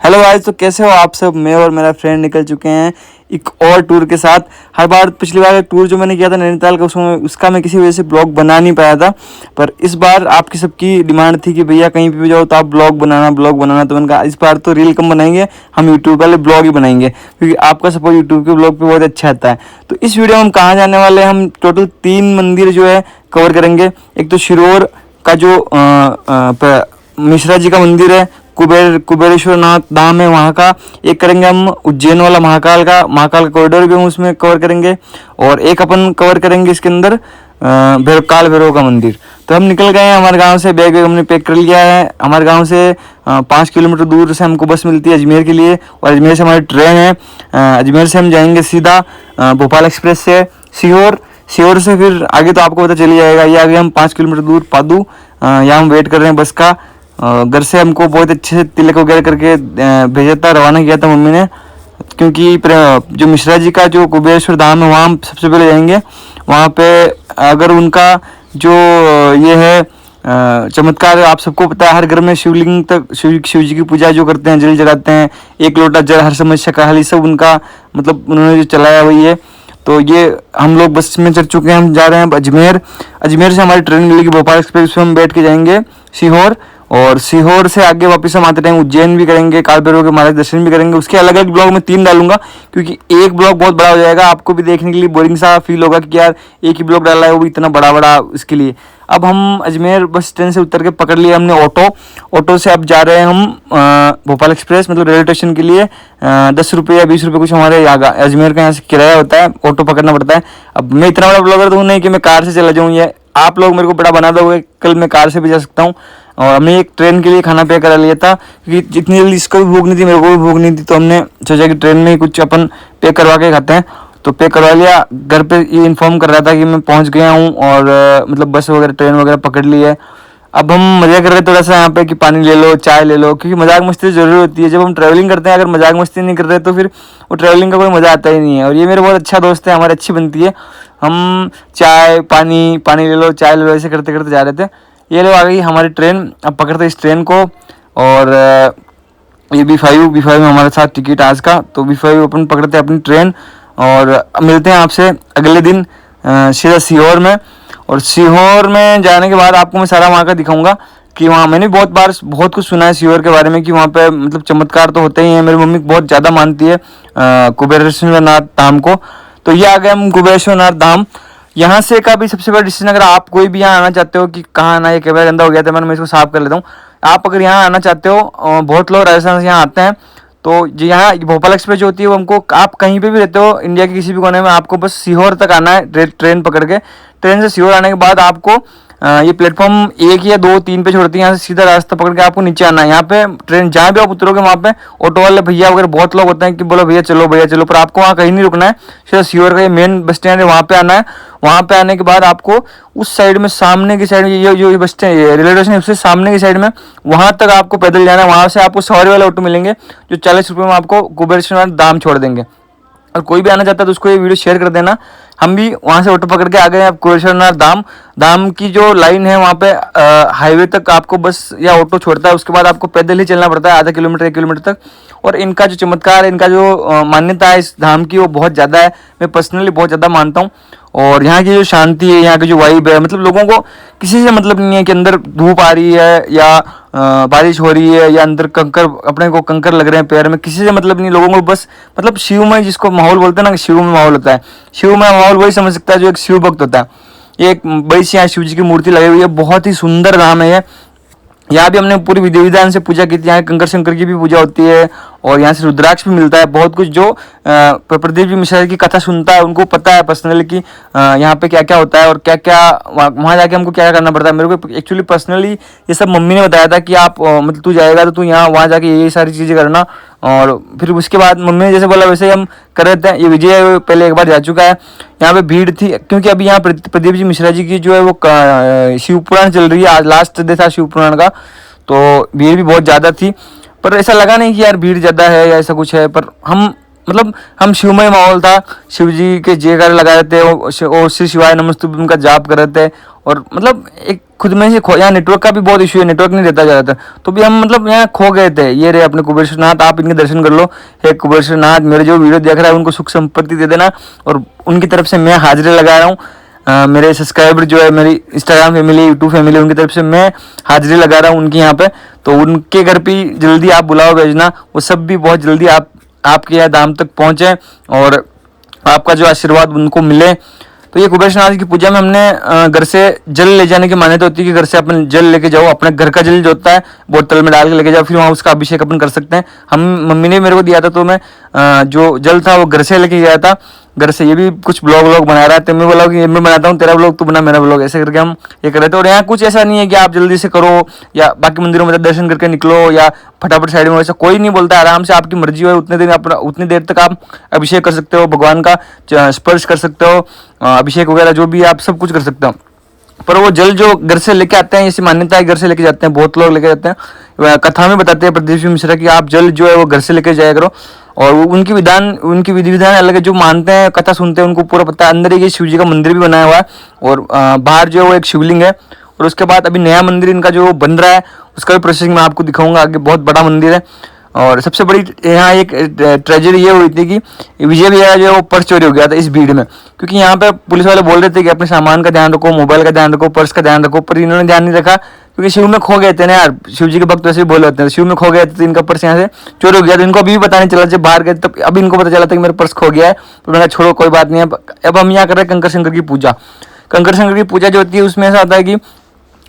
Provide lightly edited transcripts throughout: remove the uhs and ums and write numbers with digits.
Hello guys, तो कैसे हो आप सब। मैं और मेरा फ्रेंड निकल चुके हैं एक और टूर के साथ। हर बार पिछली बार टूर जो मैंने किया था नैनीताल का, उसका मैं किसी वजह से ब्लॉग बना नहीं पाया था। पर इस बार आपकी सबकी डिमांड थी कि भैया कहीं भी जाओ तो आप ब्लॉग बनाना। तो मैंने कहा इस बार तो रील कम बनाएंगे, हम यूट्यूब वाले ब्लॉग ही बनाएंगे, क्योंकि आपका सपोर्ट यूट्यूब के ब्लॉग पे बहुत अच्छा आता है। तो इस वीडियो में हम कहाँ जाने वाले हैं, हम टोटल 3 मंदिर जो है कवर करेंगे। एक तो शिरोर का जो मिश्रा जी का मंदिर है, कुबेरेश्वर नाथ धाम है वहाँ का। एक करेंगे हम उज्जैन वाला महाकाल का कॉरिडोर भी हम उसमें कवर करेंगे। और एक अपन कवर करेंगे इसके अंदर काल भैरव का मंदिर। तो हम निकल गए हैं हमारे गांव से, बैग हमने पैक कर लिया है। हमारे गांव से 5 किलोमीटर दूर से हमको बस मिलती है अजमेर के लिए, और अजमेर से हमारी ट्रेन है। अजमेर से हम जाएंगे सीधा भोपाल एक्सप्रेस से सीहोर से फिर आगे तो आपको पता चली जाएगा। ये आगे हम 5 किलोमीटर दूर पादू, यहाँ हम वेट कर रहे हैं बस का। घर से हमको बहुत अच्छे से तिलक वगैरह करके भेजा था, रवाना किया था मम्मी ने। क्योंकि जो मिश्रा जी का जो कुबेरेश्वर धाम है वहाँ हम सबसे पहले जाएंगे। वहाँ पे अगर उनका जो ये है चमत्कार, आप सबको पता है, हर घर में शिवलिंग तक शिव जी की पूजा जो करते हैं, जल जलाते हैं, एक लोटा जल, हर समस्या का हल, सब उनका मतलब उन्होंने जो चलाया वही है। तो ये हम लोग बस में चढ़ चुके हैं, हम जा रहे हैं अजमेर से हमारी ट्रेन मिलेगी भोपाल एक्सप्रेस, में हम बैठ के जाएंगे सीहोर। और सीहोर से आगे वापस हम आते टाइम उज्जैन भी करेंगे, काल भैरव के महाराज दर्शन भी करेंगे। उसके अलग अलग ब्लॉग में 3 डालूंगा, क्योंकि एक ब्लॉग बहुत बड़ा हो जाएगा, आपको भी देखने के लिए बोरिंग सा फील होगा कि यार एक ही ब्लॉग डाला है, वो भी इतना बड़ा बड़ा। इसके लिए अब हम अजमेर बस स्टैंड से उतर के पकड़ लिया हमने ऑटो से अब जा रहे हैं हम भोपाल एक्सप्रेस, मतलब रेलवे स्टेशन के लिए। 10 रुपये या 20 रुपये कुछ हमारे अजमेर का यहाँ से किराया होता है, ऑटो पकड़ना पड़ता है। अब मैं इतना बड़ा ब्लॉगर तो हूँ नहीं कि मैं कार से चला जाऊँ, ये आप लोग मेरे को बड़ा बना दोगे, कल मैं कार से भी जा सकता हूँ। और हमने एक ट्रेन के लिए खाना पे करा लिया था, क्योंकि जितनी जल्दी इसको भी भूख नहीं थी, मेरे को भी भूख नहीं थी, तो हमने सोचा कि ट्रेन में ही कुछ अपन पे करवा के खाते हैं। तो पे करवा लिया। घर पे ये इन्फॉर्म कर रहा था कि मैं पहुंच गया हूँ, और मतलब बस वगैरह ट्रेन वगैरह पकड़ ली है। अब हम मजा कर रहे हैं थोड़ा सा यहाँ पे कि पानी ले लो, चाय ले लो, क्योंकि मजाक मस्ती जरूरी होती है। जब हम ट्रैवलिंग करते हैं, अगर मजाक मस्ती नहीं कर रहे तो फिर वो ट्रैवलिंग का कोई मजा आता ही नहीं है। और ये मेरे बहुत अच्छा दोस्त है, हमारी अच्छी बनती है। हम चाय पानी ले लो, चाय ले लो, ऐसे करते करते जा रहे थे। ये लोग आ गई हमारी ट्रेन। अब पकड़ते इस ट्रेन को, और ये B5 में हमारे साथ टिकट आज का। तो B5 अपन पकड़ते हैं अपनी ट्रेन, और मिलते हैं आपसे अगले दिन सीधा सीहोर में। और सीहोर में जाने के बाद आपको मैं सारा वहाँ का दिखाऊंगा कि वहाँ मैंने बहुत कुछ सुना है सीहोर के बारे में, कि वहाँ पे मतलब चमत्कार तो होते ही हैं। मेरी मम्मी बहुत ज़्यादा मानती है कुबेरेश्वर नाथ धाम को। तो ये आ गए हम कुबेरेश्वर नाथ धाम। यहाँ से का भी सबसे बड़ा डिसीजन, अगर आप कोई भी यहाँ आना चाहते हो कि कहाँ आना है, कैमरा गंदा हो गया था, मैं इसको साफ कर लेता हूँ। आप अगर यहाँ आना चाहते हो, बहुत लोग राजस्थान से यहाँ आते हैं, तो जो यहाँ भोपाल एक्सप्रेस जो होती है वो हमको, आप कहीं पे भी रहते हो इंडिया के किसी भी कोने में, आपको बस सीहोर तक आना है ट्रेन पकड़ के। ट्रेन से सीहोर आने के बाद आपको ये प्लेटफॉर्म 1 या 2 3 पे छोड़ती है, यहाँ से सीधा रास्ता पकड़ के आपको नीचे आना है। यहाँ पे ट्रेन जहाँ भी आप उतरोगे वहाँ पे ऑटो वाले भैया वगैरह बहुत लोग होते हैं कि बोलो भैया चलो, पर आपको वहाँ कहीं नहीं रुकना है। सीधा सीहोर का ये मेन बस स्टैंड है, वहाँ पे आना है। वहाँ पे आने के बाद आपको उस साइड में, सामने की साइड में, ये जो बस स्टैंड रेलवे स्टेशन है उससे सामने की साइड में, वहाँ तक आपको पैदल जाना है। वहाँ से आपको सवारी वाले ऑटो मिलेंगे जो 40 रुपये में आपको कुबेरेश्वर धाम छोड़ देंगे। और कोई भी आना चाहता है तो उसको ये वीडियो शेयर कर देना। हम भी वहाँ से ऑटो पकड़ के आ गए हैं अब कुबेरेश्वर धाम की जो लाइन है वहाँ पे हाईवे तक आपको बस या ऑटो छोड़ता है, उसके बाद आपको पैदल ही चलना पड़ता है आधा किलोमीटर 1 किलोमीटर तक। और इनका जो चमत्कार है, इनका जो मान्यता है इस धाम की, वो बहुत ज़्यादा है। मैं पर्सनली बहुत ज़्यादा मानता हूँ। और यहाँ की जो शांति है, यहाँ की जो वाइब है, मतलब लोगों को किसी से मतलब नहीं है कि अंदर धूप आ रही है या बारिश हो रही है या अंदर अपने को कंकर लग रहे हैं पैर में, किसी से मतलब नहीं। लोगों को बस मतलब शिवमय, जिसको माहौल बोलते हैं ना, शिवमय माहौल होता है। शिवमय माहौल वही समझ सकता है जो एक शिव भक्त होता है। एक बड़ी सी यहाँ शिव जी की मूर्ति लगी हुई है, बहुत ही सुंदर धाम है ये। यहाँ भी हमने पूरी विधि विधान से पूजा की थी। यहाँ कंकर शंकर की भी पूजा होती है, और यहाँ से रुद्राक्ष भी मिलता है। बहुत कुछ जो प्रदीप जी मिश्रा की कथा सुनता है उनको पता है पर्सनली कि यहाँ पे क्या क्या होता है और क्या क्या वहाँ जाके हमको क्या क्या करना पड़ता है। मेरे को एक्चुअली पर्सनली ये सब मम्मी ने बताया था कि आप मतलब तू जाएगा तो तू यहाँ वहाँ जाके ये सारी चीज़ें करना। और फिर उसके बाद मम्मी ने जैसे बोला वैसे ही हम कर रहे थे। ये विजय पहले एक बार जा चुका है। यहाँ पे भीड़ थी क्योंकि अभी यहाँ प्रदीप जी मिश्रा जी की जो है वो शिव पुराण चल रही है, आज लास्ट डे था शिव पुराण का, तो भीड़ भी बहुत ज़्यादा थी। पर ऐसा लगा नहीं कि यार भीड़ ज़्यादा है या ऐसा कुछ है। पर हम शिवमय माहौल था, शिव जी के जयकार लगा रहे थे, और श्री शिवाय नमस्तुभ्यम का जाप कर रहे थे। और मतलब एक खुद में से यहाँ नेटवर्क का भी बहुत इशू है, नेटवर्क नहीं रहता ज़्यादातर, तो भी हम मतलब यहाँ खो गए थे। ये रहे अपने कुबेरनाथ, आप इनके दर्शन कर लो। हे कुबेरनाथ, मेरे जो वीडियो देख रहा है उनको सुख संपत्ति दे देना, और उनकी तरफ से मैं हाजिरी लगा रहा हूँ। मेरे सब्सक्राइबर जो है, मेरी इंस्टाग्राम फैमिली, यूट्यूब फैमिली, उनकी तरफ से मैं हाजिरी लगा रहा हूँ उनकी यहाँ पे। तो उनके घर पे जल्दी आप बुलाओ भेजना, वो सब भी बहुत जल्दी आपके यहाँ धाम तक पहुँचे और आपका जो आशीर्वाद उनको मिले। तो ये कुबेरनाथ की पूजा में हमने घर से जल ले जाने की मान्यता होती है कि घर से अपन जल लेके जाओ, अपने घर का जल जो होता है बोतल में डाल के लेके जाओ, फिर वहाँ उसका अभिषेक अपन कर सकते हैं। मम्मी ने मेरे को दिया था, तो मैं जो जल था वो घर से लेके गया था। घर से ये भी कुछ ब्लॉग बना रहा है, तो मैं बोला कि मैं बनाता हूँ तेरा ब्लॉग, तू बना मेरा ब्लॉग, ऐसे करके हम ये कर रहे थे। और यहाँ कुछ ऐसा नहीं है कि आप जल्दी से करो या बाकी मंदिरों में दर्शन करके निकलो या फटाफट साइड में, ऐसा कोई नहीं बोलता। आराम से आपकी मर्जी हो, उतनी देर तक आप अभिषेक कर सकते हो, भगवान का स्पर्श कर सकते हो, अभिषेक वगैरह जो भी आप सब कुछ कर सकते हो। पर वो जल जो घर से लेके आते हैं, ऐसी मान्यता है घर से लेके जाते हैं, बहुत लोग लेके जाते हैं। कथा में बताते हैं प्रदीप मिश्रा कि आप जल जो है वो घर से लेके जाया करो। और उनकी विधि विधान अलग है। जो मानते हैं, कथा सुनते हैं, उनको पूरा पता है। अंदर एक शिव जी का मंदिर भी बनाया हुआ है, और बाहर जो है वो एक शिवलिंग है। और उसके बाद अभी नया मंदिर इनका जो बन रहा है, उसका भी प्रोसेसिंग मैं आपको दिखाऊंगा आगे। बहुत बड़ा मंदिर है। और सबसे बड़ी यहाँ एक ट्रेजेडी ये हुई थी कि विजय भैया जो है वो पर्स चोरी हो गया था इस भीड़ में, क्योंकि यहाँ पे पुलिस वाले बोल रहे थे कि अपने सामान का ध्यान रखो, मोबाइल का ध्यान रखो, पर्स का ध्यान रखो, पर इन्होंने ध्यान नहीं रखा, क्योंकि शिव में खो गए थे ना यार। शिव जी के भक्त वैसे भी बोले होते हैं, शिव में खो गए थे तो इनका पर्स यहाँ से चोरी हो गया। तो इनको अभी भी पता नहीं चला, जब बाहर गए तब अभी इनको पता चला था कि मेरा पर्स खो गया है। तो मैंने कहा छोड़ो कोई बात नहीं है। अब हम यहाँ कर रहे हैं कंकर शंकर की पूजा। कंकर शंकर की पूजा जो होती है उसमें ऐसा होता है कि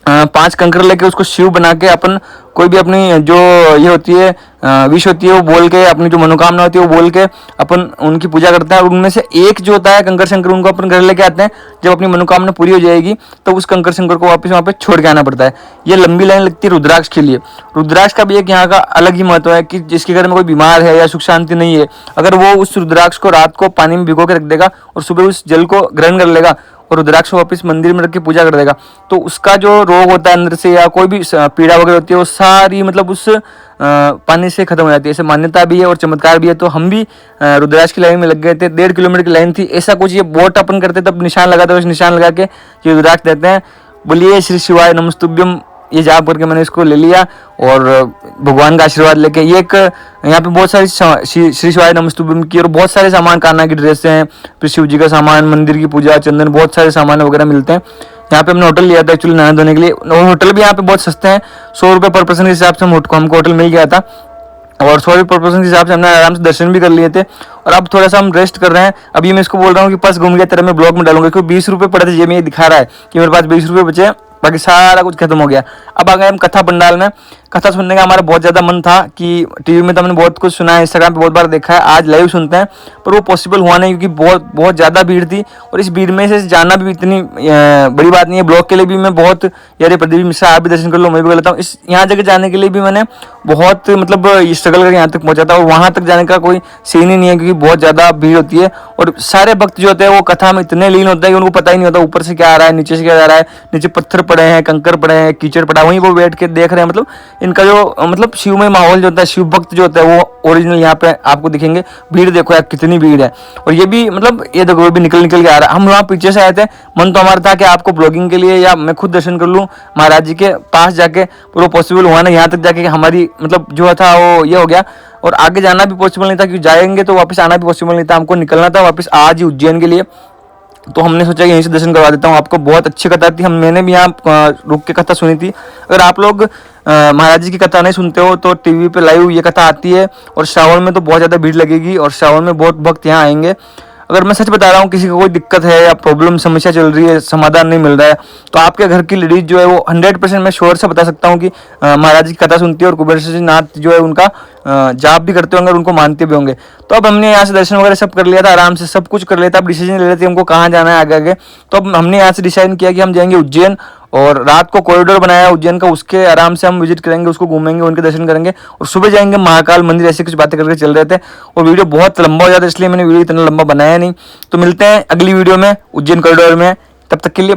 5 कंकर लेके उसको शिव बना के अपन कोई भी अपनी जो ये होती है विश होती है वो बोल के, अपनी जो मनोकामना होती है वो बोल के अपन उनकी पूजा करते हैं। और उनमें से एक जो होता है कंकर शंकर, उनको अपन घर लेके आते हैं। जब अपनी मनोकामना पूरी हो जाएगी तो उस कंकर शंकर को वापस वहाँ पे छोड़ के आना पड़ता है। ये लंबी लाइन लगती है रुद्राक्ष के लिए। रुद्राक्ष का भी एक यहाँ का अलग ही महत्व है कि जिसके घर में कोई बीमार है या सुख शांति नहीं है, अगर वो उस रुद्राक्ष को रात को पानी में भिगो के रख देगा और सुबह उस जल को ग्रहण कर लेगा और रुद्राक्ष को वापस मंदिर में रख के पूजा कर देगा, तो उसका जो रोग होता है अंदर से या कोई भी पीड़ा वगैरह होती है वो सारी मतलब उस पानी से खत्म हो जाती है। ऐसे मान्यता भी है और चमत्कार भी है। तो हम भी रुद्राक्ष की लाइन में लग गए थे। 1.5 किलोमीटर की लाइन थी। ऐसा कुछ ये बोट अपन करते तब निशान लगाते, उस निशान लगा के ये रुद्राक्ष देते हैं। बोलिए श्री शिवाय नमस्तुभ्यम, ये जाप करके मैंने इसको ले लिया और भगवान का आशीर्वाद लेके ये एक यहाँ पे बहुत सारी श्री शिवाय नमस्तुभ्यम की और बहुत सारे सामान, कान्हा की ड्रेस हैं, फिर शिव जी का सामान, मंदिर की पूजा, चंदन, बहुत सारे सामान वगैरह मिलते हैं। यहाँ पे हमने होटल लिया था एक्चुअली नहाने धोने के लिए। होटल भी यहाँ पे बहुत सस्ते हैं, 100 रुपये पर पर्सन के हिसाब से हमको होटल मिल गया था। और 100 रुपये पर पर्सन के हिसाब से हमने आराम से दर्शन भी कर लिए थे। और अब थोड़ा सा हम रेस्ट कर रहे हैं। अभी मैं इसको बोल रहा हूँ कि पर्स घूम गया तेरा, मैं ब्लॉग में डालूंगा। इसको 20 रुपये पड़े थे, ये में ये दिखा रहा है कि मेरे पास 20 रुपये बचे, बाकी सारा कुछ खत्म हो गया। अब आ गए हम कथा पंडाल में। कथा सुनने का हमारा बहुत ज़्यादा मन था कि टीवी में तो हमने बहुत कुछ सुना है, इंस्टाग्राम पे बहुत बार देखा है, आज लाइव सुनते हैं, पर वो पॉसिबल हुआ नहीं क्योंकि बहुत ज़्यादा भीड़ थी। और इस भीड़ में से जाना भी इतनी बड़ी बात नहीं है। ब्लॉग के लिए भी मैं बहुत, यार प्रदीप मिश्रा आप भी दर्शन कर लो, मैं भी कर लेता हूँ। इस यहाँ जगह जाने के लिए भी मैंने बहुत मतलब स्ट्रगल करके यहाँ तक पहुँचा था। और वहाँ तक जाने का कोई सीन ही नहीं है क्योंकि बहुत ज़्यादा भीड़ होती है। और सारे भक्त जो होते हैं वो कथा में इतने लीन होते हैं कि उनको पता ही नहीं होता ऊपर से क्या आ रहा है, नीचे से क्या आ रहा है। नीचे पत्थर पड़े हैं, कंकर पड़े हैं, कीचड़ पड़ा है, वहीं वो बैठ के देख रहे हैं। मतलब इनका जो मतलब शिवमय माहौल जो होता है, शिव भक्त जो होता है वो ओरिजिनल यहाँ पे आपको दिखेंगे। भीड़ देखो यार कितनी भीड़ है। और ये भी मतलब ये देखो भी निकल के आ रहा है। हम वहाँ पीछे से आए थे, मन तो हमारा था कि आपको ब्लॉगिंग के लिए या मैं खुद दर्शन कर लूँ महाराज जी के पास जाके, पर वो पॉसिबल हुआ ना। यहाँ तक जाके हमारी मतलब जो था वो ये हो गया। और आगे जाना भी पॉसिबल नहीं था क्योंकि जाएंगे तो वापस आना भी पॉसिबल नहीं था। हमको निकलना था वापस आज ही उज्जैन के लिए। तो हमने सोचा कि यहीं से दर्शन करवा देता हूँ आपको। बहुत अच्छी कथा थी, मैंने भी यहाँ रुक के कथा सुनी थी। अगर आप लोग महाराज जी की कथा नहीं सुनते हो तो टीवी पे लाइव ये कथा आती है। और श्रावण में तो बहुत ज़्यादा भीड़ लगेगी और श्रावण में बहुत भक्त यहाँ आएंगे। अगर मैं सच बता रहा हूँ, किसी को कोई दिक्कत है या प्रॉब्लम समस्या चल रही है, समाधान नहीं मिल रहा है, तो आपके घर की लेडीज जो है वो 100% मैं श्योर से बता सकता हूँ कि महाराज जी की कथा सुनती है और कुबेरनाथ जो है उनका जाप भी करते होंगे और उनको मानते भी होंगे। तो अब हमने यहाँ से दर्शन वगैरह सब कर लिया था, आराम से सब कुछ कर लिया था। अब डिसीजन ले लेते हमको कहाँ जाना है आगे आगे। तो अब हमने यहाँ से डिसाइड किया कि हम जाएंगे उज्जैन। और रात को कॉरिडोर बनाया उज्जैन का, उसके आराम से हम विजिट करेंगे, उसको घूमेंगे, उनके दर्शन करेंगे। और सुबह जाएंगे महाकाल मंदिर। ऐसे कुछ बातें करके चल रहे थे और वीडियो बहुत लंबा हो जाता है, इसलिए मैंने वीडियो इतना लंबा बनाया नहीं। तो मिलते हैं अगली वीडियो में उज्जैन कॉरिडोर में। तब तक के लिए